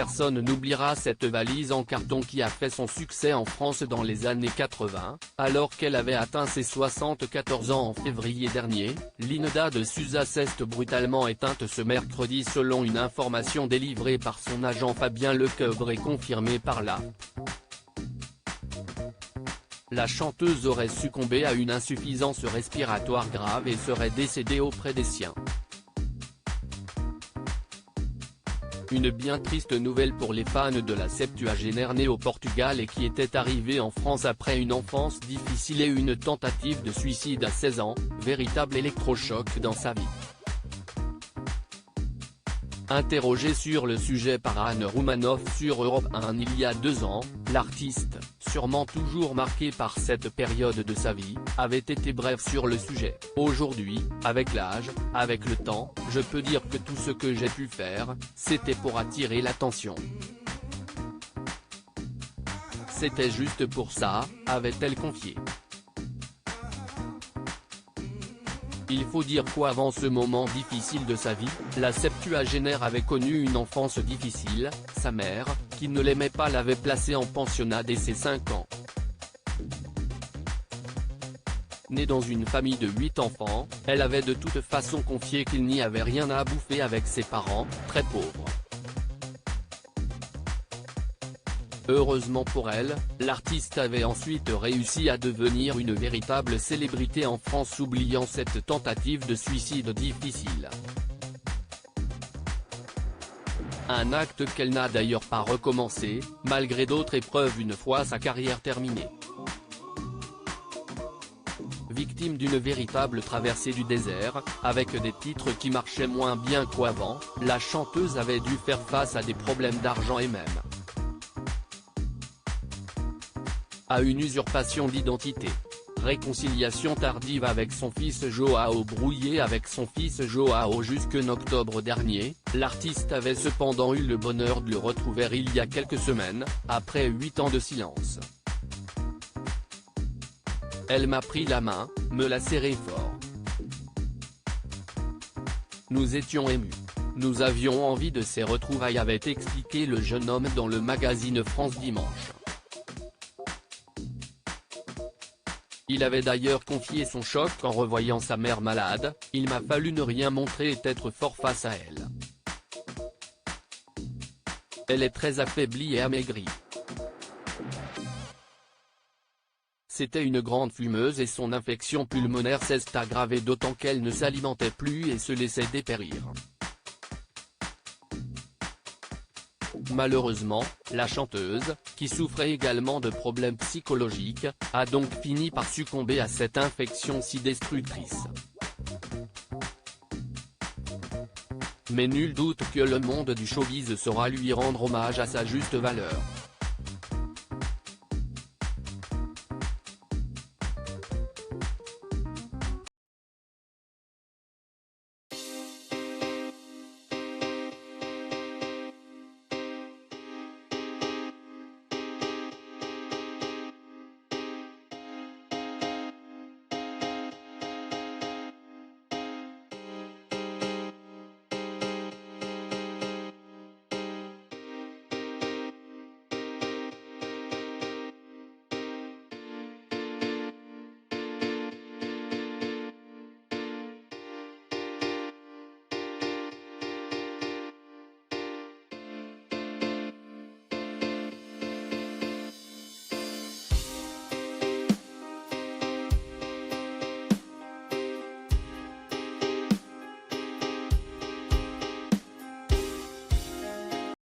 personne n'oubliera cette valise en carton qui a fait son succès en France dans les années 80, alors qu'elle avait atteint ses 74 ans en février dernier. Linda de Souza s'est brutalement éteinte ce mercredi selon une information délivrée par son agent Fabien Lecoeuvre et confirmée par La chanteuse aurait succombé à une insuffisance respiratoire grave et serait décédée auprès des siens. Une bien triste nouvelle pour les fans de la septuagénaire née au Portugal et qui était arrivée en France après une enfance difficile et une tentative de suicide à 16 ans, véritable électrochoc dans sa vie. Interrogée sur le sujet par Anne Roumanoff sur Europe 1 il y a 2 ans, l'artiste, sûrement toujours marquée par cette période de sa vie, avait été brève sur le sujet. Aujourd'hui, avec l'âge, avec le temps, je peux dire que tout ce que j'ai pu faire, c'était pour attirer l'attention. C'était juste pour ça, avait-elle confié. Il faut dire qu'avant ce moment difficile de sa vie, la septuagénaire avait connu une enfance difficile. Sa mère, qui ne l'aimait pas, l'avait placée en pensionnat dès ses 5 ans. Née dans une famille de 8 enfants, elle avait de toute façon confié qu'il n'y avait rien à bouffer avec ses parents, très pauvres. Heureusement pour elle, l'artiste avait ensuite réussi à devenir une véritable célébrité en France, oubliant cette tentative de suicide difficile. Un acte qu'elle n'a d'ailleurs pas recommencé, malgré d'autres épreuves une fois sa carrière terminée. Victime d'une véritable traversée du désert, avec des titres qui marchaient moins bien qu'avant, la chanteuse avait dû faire face à des problèmes d'argent et même à une usurpation d'identité. Réconciliation tardive avec son fils Joao. Brouillé avec son fils Joao jusqu'en octobre dernier, l'artiste avait cependant eu le bonheur de le retrouver il y a quelques semaines, après 8 ans de silence. Elle m'a pris la main, me l'a serré fort. Nous étions émus. Nous avions envie de ces retrouvailles, avait expliqué le jeune homme dans le magazine France Dimanche. Il avait d'ailleurs confié son choc en revoyant sa mère malade. Il m'a fallu ne rien montrer et être fort face à elle. Elle est très affaiblie et amaigrie. C'était une grande fumeuse et son infection pulmonaire s'est aggravée d'autant qu'elle ne s'alimentait plus et se laissait dépérir. Malheureusement, la chanteuse, qui souffrait également de problèmes psychologiques, a donc fini par succomber à cette infection si destructrice. Mais nul doute que le monde du showbiz saura lui rendre hommage à sa juste valeur.